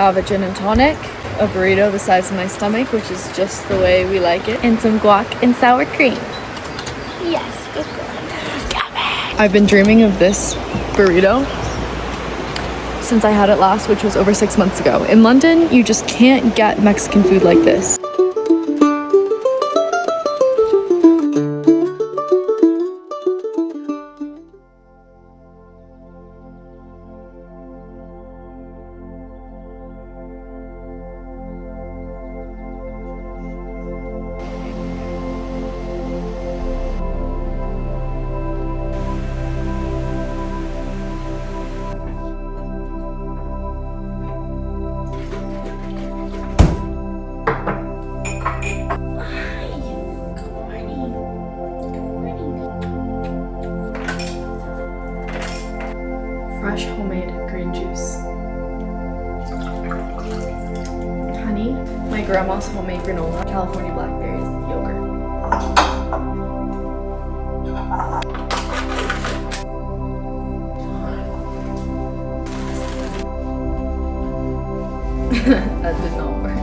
have a gin and tonic, a burrito the size of my stomach, which is just the way we like it, and some guac and sour cream. Yes, good girl. I've been dreaming of this burrito since I had it last, which was over 6 months ago. In London, you just can't get Mexican food like this. Fresh homemade green juice. Honey, my grandma's homemade granola, California blackberries, yogurt. That did not work.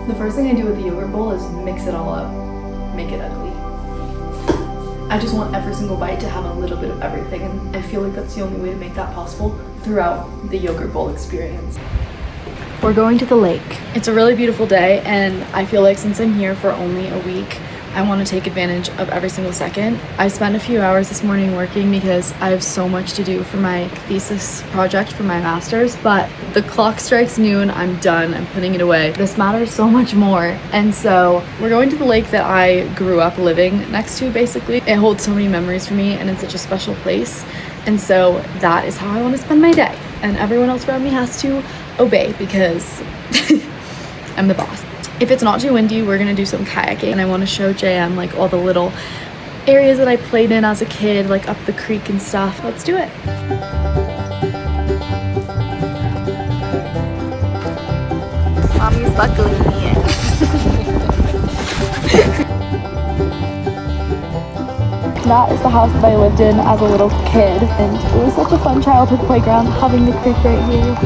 The first thing I do with the yogurt bowl is mix it all up, make it ugly. I just want every single bite to have a little bit of everything, and I feel like that's the only way to make that possible throughout the yogurt bowl experience. We're going to the lake. It's a really beautiful day, and I feel like since I'm here for only a week, I want to take advantage of every single second. I spent a few hours this morning working because I have so much to do for my thesis project for my master's, but the clock strikes noon, I'm done, I'm putting it away. This matters so much more. And so we're going to the lake that I grew up living next to, basically. It holds so many memories for me, and it's such a special place. And so that is how I want to spend my day. And everyone else around me has to obey because I'm the boss. If it's not too windy, we're gonna do some kayaking, and I want to show JM like all the little areas that I played in as a kid, like up the creek and stuff. Let's do it. Mommy's buckling me in. That is the house that I lived in as a little kid, and it was such a fun childhood playground, having the creek right here,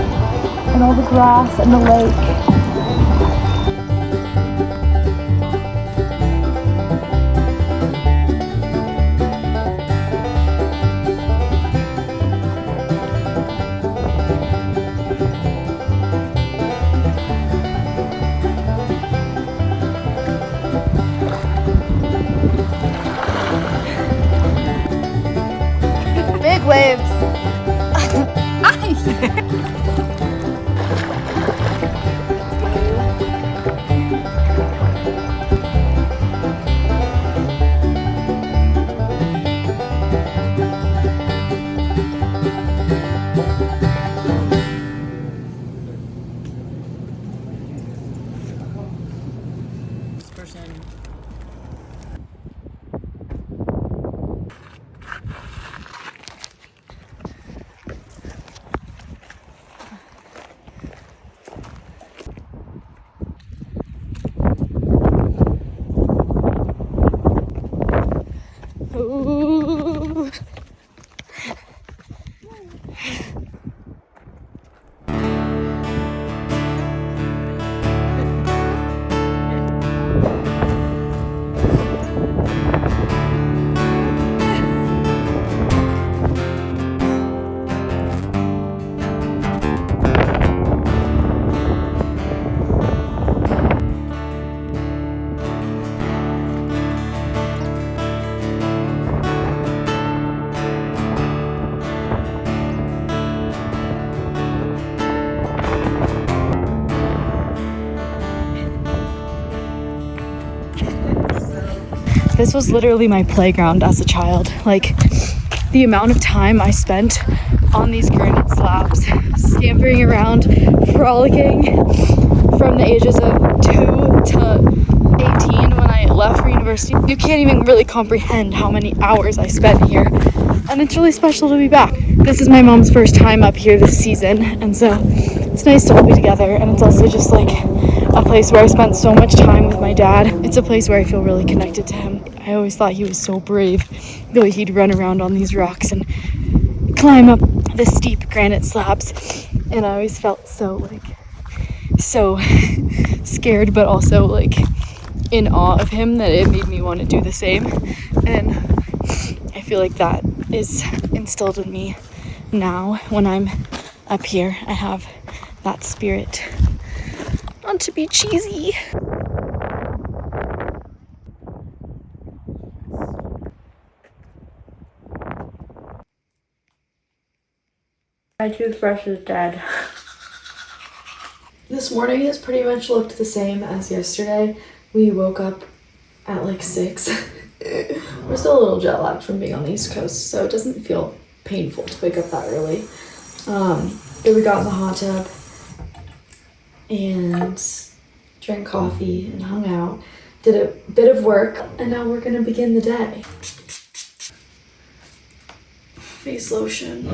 and all the grass and the lake. Big waves. This was literally my playground as a child. Like, the amount of time I spent on these granite slabs, scampering around, frolicking from the ages of 2 to 18 when I left for university. You can't even really comprehend how many hours I spent here. And it's really special to be back. This is my mom's first time up here this season, and so it's nice to all be together. And it's also just like a place where I spent so much time with my dad. It's a place where I feel really connected to him. I I always thought he was so brave, the way he'd run around on these rocks and climb up the steep granite slabs. And I always felt so scared, but also in awe of him, that it made me want to do the same. And I feel like that is instilled in me now when I'm up here. I have that spirit. Not to be cheesy. My toothbrush is dead. This morning has pretty much looked the same as yesterday. We woke up at 6. We're still a little jet lagged from being on the East Coast, so it doesn't feel painful to wake up that early. Then we got in the hot tub and drank coffee and hung out, did a bit of work, and now we're gonna begin the day. Face lotion.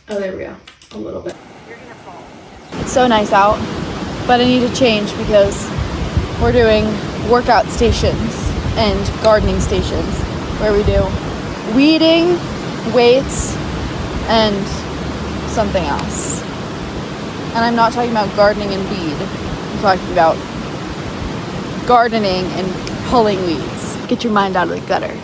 Oh, there we go. A little bit. It's so nice out, but I need to change because we're doing workout stations and gardening stations where we do weeding, weights, and something else. And I'm not talking about gardening and weed. I'm talking about gardening and pulling weeds. Get your mind out of the gutter.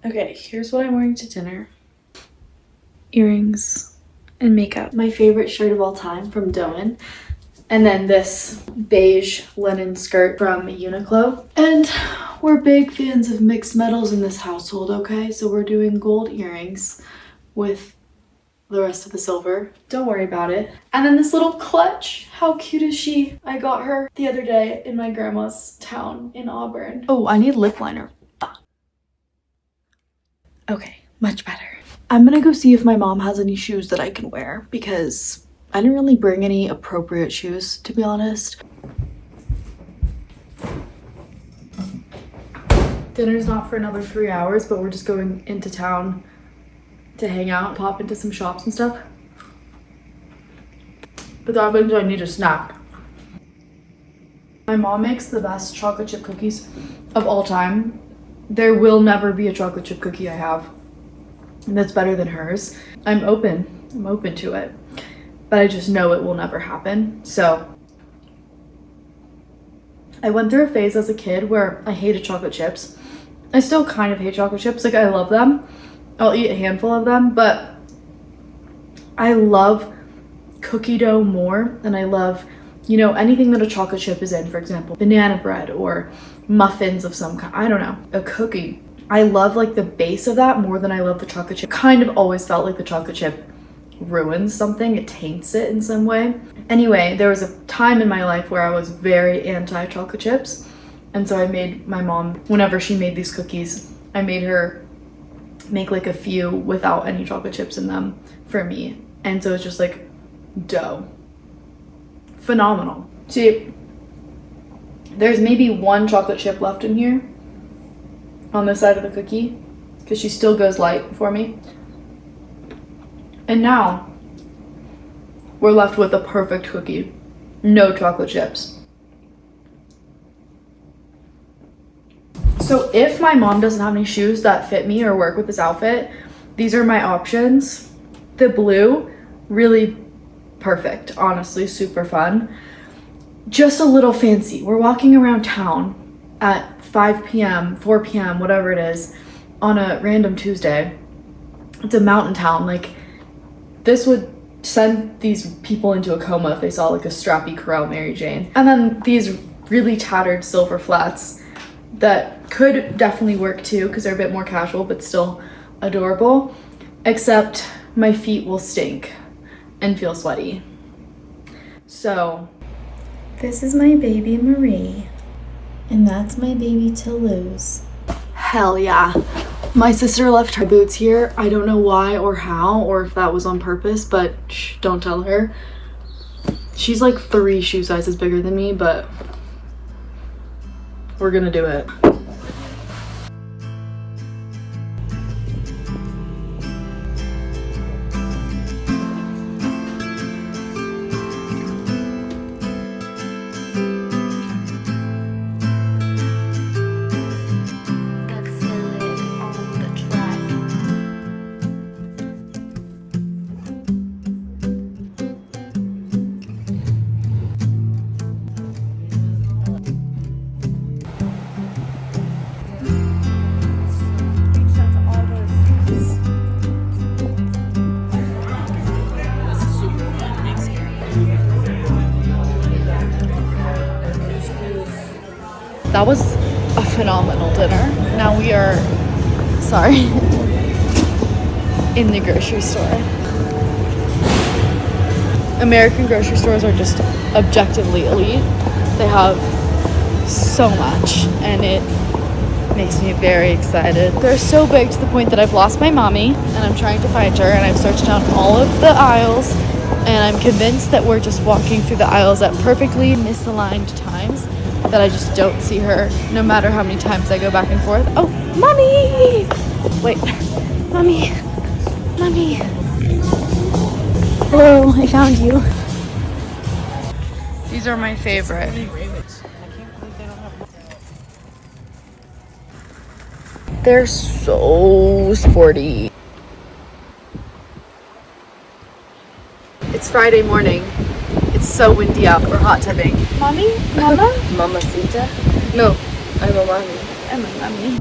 Okay, here's what I'm wearing to dinner. Earrings and makeup. My favorite shirt of all time from Doen. And then this beige linen skirt from Uniqlo. And we're big fans of mixed metals in this household, okay? So we're doing gold earrings with the rest of the silver. Don't worry about it. And then this little clutch. How cute is she? I got her the other day in my grandma's town in Auburn. Oh, I need lip liner. Okay, much better. I'm gonna go see if my mom has any shoes that I can wear because I didn't really bring any appropriate shoes, to be honest. Dinner's not for another 3 hours, but we're just going into town to hang out, pop into some shops and stuff. But that means I need a snack. My mom makes the best chocolate chip cookies of all time. There will never be a chocolate chip cookie I have that's better than hers. I'm open to it, but I just know it will never happen. So I went through a phase as a kid where I hated chocolate chips. I still kind of hate chocolate chips. I love them. I'll eat a handful of them, but I love cookie dough more than I love, anything that a chocolate chip is in. For example, banana bread or muffins of some kind. I don't know. A cookie. I love the base of that more than I love the chocolate chip. Kind of always felt like the chocolate chip ruins something. It taints it in some way. Anyway, there was a time in my life where I was very anti-chocolate chips. And so I made my mom, whenever she made these cookies, I made her make a few without any chocolate chips in them for me. And so it's just dough. Phenomenal. See, there's maybe one chocolate chip left in here on this side of the cookie because she still goes light for me. And now we're left with a perfect cookie. No chocolate chips. So if my mom doesn't have any shoes that fit me or work with this outfit, these are my options. The blue, really perfect, honestly, super fun. Just a little fancy. We're walking around town at 5 p.m., 4 p.m., whatever it is, on a random Tuesday. It's a mountain town. This would send these people into a coma if they saw a strappy Corelle Mary Jane. And then these really tattered silver flats that could definitely work too because they're a bit more casual but still adorable, except my feet will stink and feel sweaty. So this is my baby Marie, and that's my baby Toulouse. Hell yeah. My sister left her boots here. I don't know why or how, or if that was on purpose, but shh, don't tell her. She's like 3 shoe sizes bigger than me, but we're gonna do it. That was a phenomenal dinner. Now we are, sorry, in the grocery store. American grocery stores are just objectively elite. They have so much, and it makes me very excited. They're so big to the point that I've lost my mommy, and I'm trying to find her, and I've searched down all of the aisles, and I'm convinced that we're just walking through the aisles at perfectly misaligned times, that I just don't see her no matter how many times I go back and forth. Oh, mommy! Wait, mommy, mommy. Hello, I found you. These are my favorite. They're so sporty. It's Friday morning. It's so windy out. We're hot tubbing. Mommy? Mama? Mamacita? No, I'm a mommy. I'm a mommy.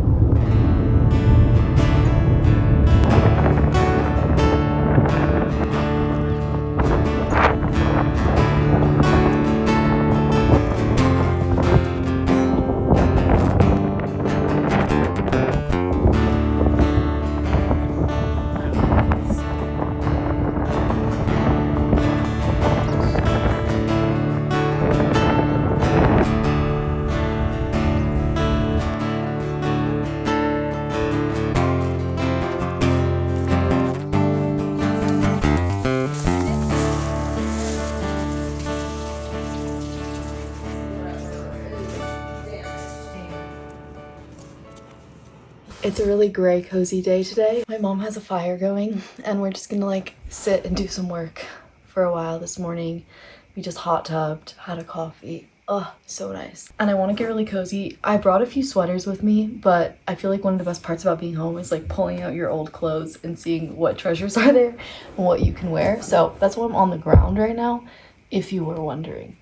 It's a really gray, cozy day today. My mom has a fire going, and we're just gonna like sit and do some work for a while this morning. We just hot tubbed, had a coffee. Oh, so nice. And I want to get really cozy. I brought a few sweaters with me, but I feel like one of the best parts about being home is like pulling out your old clothes and seeing what treasures are there and what you can wear. So that's why I'm on the ground right now, if you were wondering.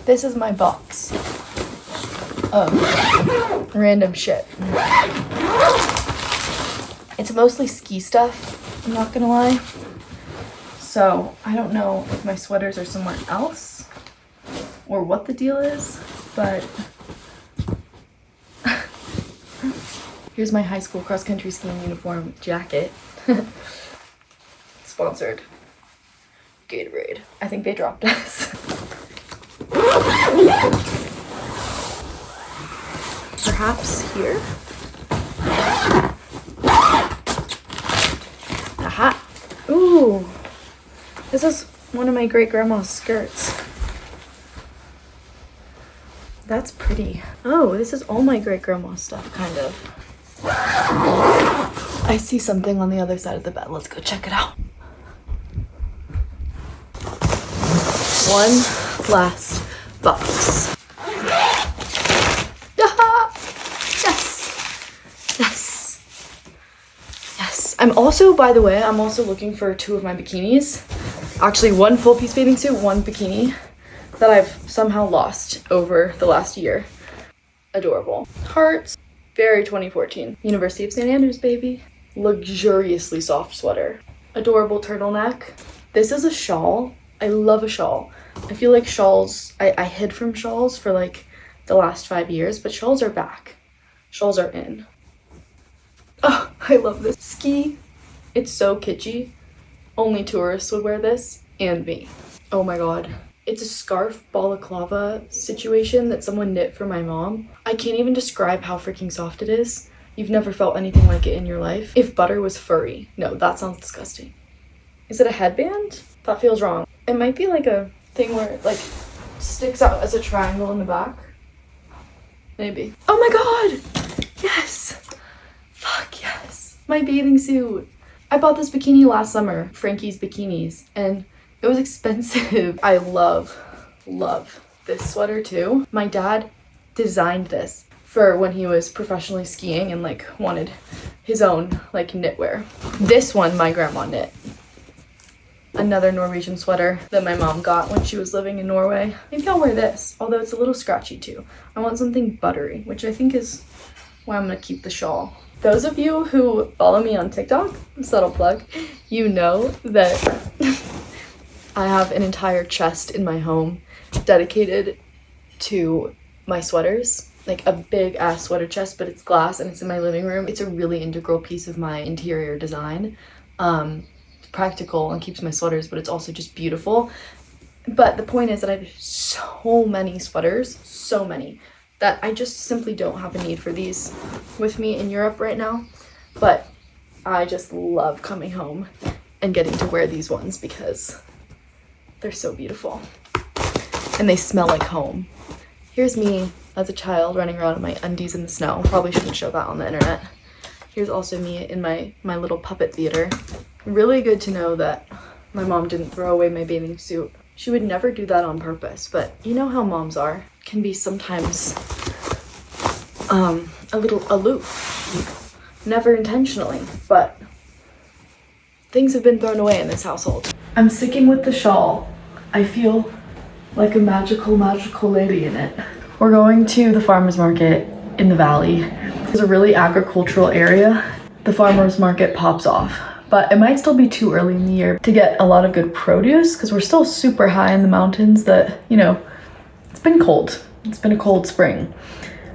This is my box of random shit. It's mostly ski stuff, I'm not gonna lie. So I don't know if my sweaters are somewhere else or what the deal is, but here's my high school cross country skiing uniform jacket. Sponsored Gatorade. I think they dropped us. Perhaps here. Aha! Ooh! This is one of my great grandma's skirts. That's pretty. Oh, this is all my great grandma's stuff, kind of. I see something on the other side of the bed. Let's go check it out. One last box. I'm also, by the way, I'm also looking for 2 of my bikinis. Actually, 1 full piece bathing suit, 1 bikini that I've somehow lost over the last year. Adorable. Hearts. Very 2014. University of St. Andrews, baby. Luxuriously soft sweater. Adorable turtleneck. This is a shawl. I love a shawl. I feel like shawls, I hid from shawls for like the last 5 years, but shawls are back. Shawls are in. Oh, I love this. Ski. It's so kitschy. Only tourists would wear this, and me. Oh my god. It's a scarf balaclava situation that someone knit for my mom. I can't even describe how freaking soft it is. You've never felt anything like it in your life. If butter was furry. No, that sounds disgusting. Is it a headband? That feels wrong. It might be like a thing where it like sticks out as a triangle in the back. Maybe. Oh my god! Yes! Fuck yes! My bathing suit. I bought this bikini last summer, Frankie's Bikinis, and it was expensive. I love this sweater too. My dad designed this for when he was professionally skiing and like wanted his own like knitwear. This one my grandma knit. Another Norwegian sweater that my mom got when she was living in Norway. Maybe I'll wear this, although it's a little scratchy too. I want something buttery, which I think is why I'm gonna keep the shawl. Those of you who follow me on TikTok, subtle plug, you know that I have an entire chest in my home dedicated to my sweaters. Like a big ass sweater chest, but it's glass and it's in my living room. It's a really integral piece of my interior design. Practical and keeps my sweaters, but it's also just beautiful. But the point is that I have so many sweaters, so many, that I just simply don't have a need for these with me in Europe right now. But I just love coming home and getting to wear these ones because they're so beautiful and they smell like home. Here's me as a child running around in my undies in the snow. Probably shouldn't show that on the internet. Here's also me in my little puppet theater. Really good to know that my mom didn't throw away my bathing suit. She would never do that on purpose, but you know how moms are. Can be sometimes a little aloof. Never intentionally, but things have been thrown away in this household. I'm sticking with the shawl. I feel like a magical lady in it. We're going to the farmer's market in the valley. It's a really agricultural area. The farmer's market pops off, but it might still be too early in the year to get a lot of good produce because we're still super high in the mountains that, you know, it's been cold. It's been a cold spring.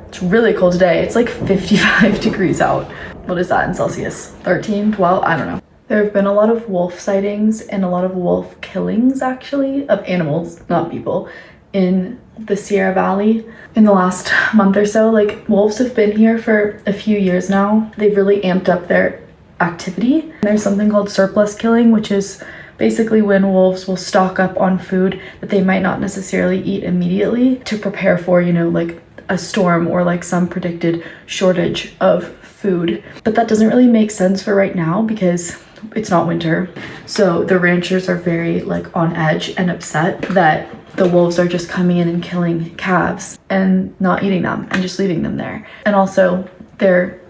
It's really cold today. It's like 55 degrees out. What is that in Celsius? 13, 12? I don't know. There have been a lot of wolf sightings and a lot of wolf killings, actually, of animals, not people, in the Sierra Valley in the last month or so. Like, wolves have been here for a few years now. They've really amped up their activity. There's something called surplus killing, which is basically when wolves will stock up on food that they might not necessarily eat immediately to prepare for, you know, like a storm or like some predicted shortage of food. But that doesn't really make sense for right now because it's not winter. So the ranchers are very like on edge and upset that the wolves are just coming in and killing calves and not eating them and just leaving them there. And also they're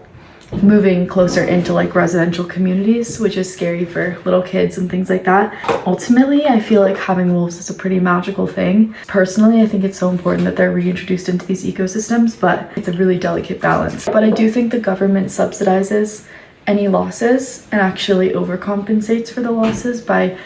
moving closer into like residential communities, which is scary for little kids and things like that. Ultimately, I feel like having wolves is a pretty magical thing. Personally, I think it's so important that they're reintroduced into these ecosystems, but it's a really delicate balance. But I do think the government subsidizes any losses and actually overcompensates for the losses by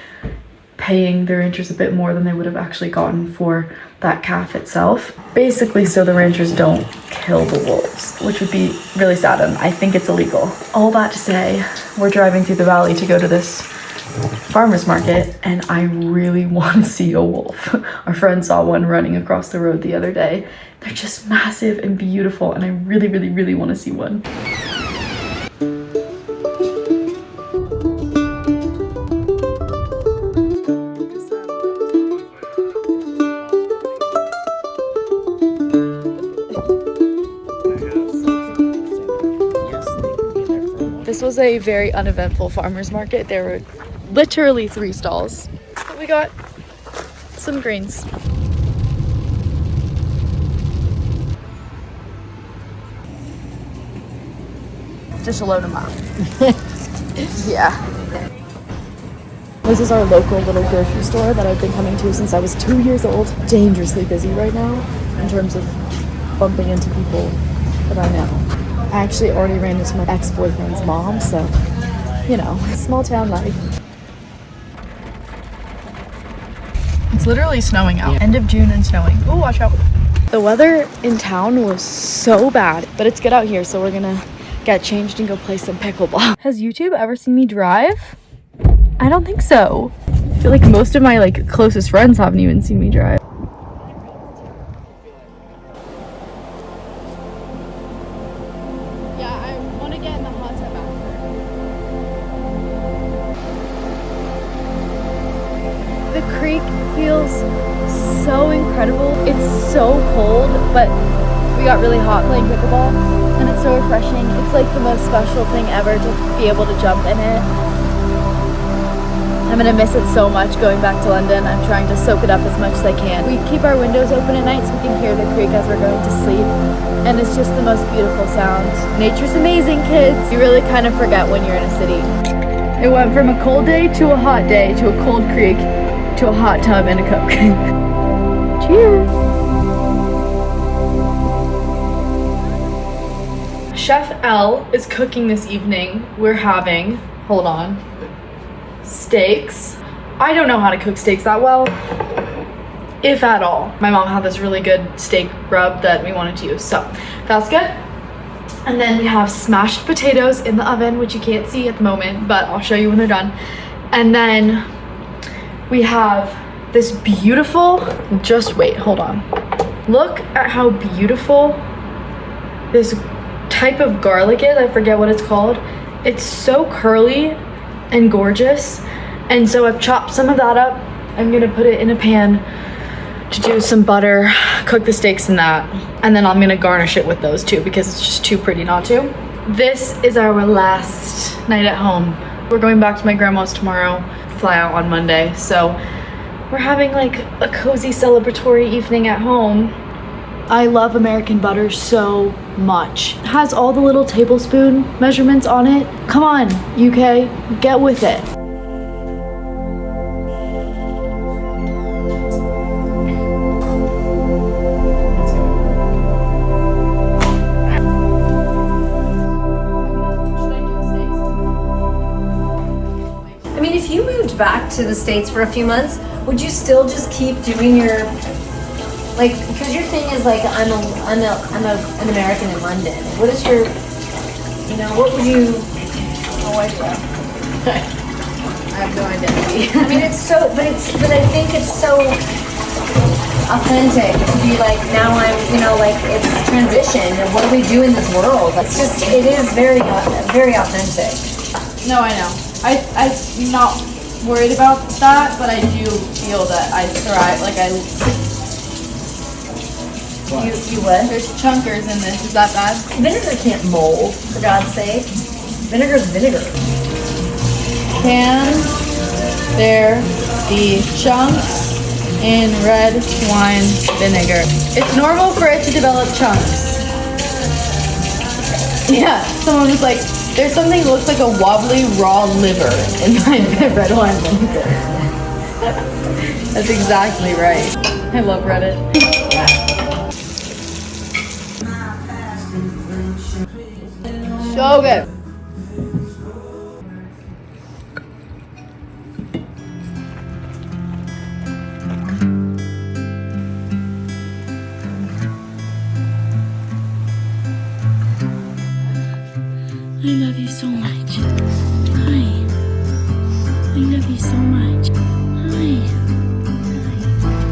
paying the ranchers a bit more than they would have actually gotten for that calf itself. Basically, so the ranchers don't kill the wolves, which would be really sad, and I think it's illegal. All that to say, we're driving through the valley to go to this farmer's market, and I really want to see a wolf. Our friend saw one running across the road the other day. They're just massive and beautiful, and I really want to see one. This was a very uneventful farmer's market. There were literally 3 stalls. But we got some greens. Just a load of mom. Yeah. This is our local little grocery store that I've been coming to since I was 2 years old. Dangerously busy right now in terms of bumping into people that I know. I actually already ran into my ex-boyfriend's mom, so, you know, small town life. It's literally snowing out. End of June and snowing. Oh, watch out. The weather in town was so bad, but it's good out here, so we're gonna get changed and go play some pickleball. Has YouTube ever seen me drive? I don't think so. I feel like most of my like closest friends haven't even seen me drive. feels so incredible. It's so cold, but we got really hot playing pickleball, and it's so refreshing. It's like the most special thing ever to be able to jump in it. I'm gonna miss it so much going back to London. I'm trying to soak it up as much as I can. We keep our windows open at night so we can hear the creek as we're going to sleep, and it's just the most beautiful sound. Nature's amazing, kids. You really kind of forget when you're in a city. It went from a cold day to a hot day to a cold creek to a hot tub and a Coke. Cheers! Chef L is cooking this evening. We're having, hold on, steaks. I don't know how to cook steaks that well, if at all. My mom had this really good steak rub that we wanted to use, so that's good. And then we have smashed potatoes in the oven, which you can't see at the moment, but I'll show you when they're done. And then we have this beautiful, just wait, hold on. Look at how beautiful this type of garlic is. I forget what it's called. It's so curly and gorgeous. And so I've chopped some of that up. I'm gonna put it in a pan to do some butter, cook the steaks in that, and then I'm gonna garnish it with those too because it's just too pretty not to. This is our last night at home. We're going back to my grandma's tomorrow, fly out on Monday, so we're having like a cozy celebratory evening at home. I love American butter so much. It has all the little tablespoon measurements on it. Come on, UK, get with it. I mean, if you moved back to the States for a few months, would you still just keep doing your, like, because your thing is like, I'm an American in London. What is your, you know, what would you, No idea. I have no identity. I mean, it's so, but I think it's so authentic to be like, now I'm, you know, like, it's transition, and what do we do in this world? It's just, it is very, very authentic. No, I know. I'm not worried about that, but I do feel that I thrive. Like You what? there's chunkers in this. Is that bad? Vinegar can't mold, for God's sake. Vinegar's vinegar. Can there be chunks in red wine vinegar? It's normal for it to develop chunks. Yeah, someone was like, there's something that looks like a wobbly raw liver in my red wine vinegar. That's exactly right. I love Reddit. So good. I love you so much.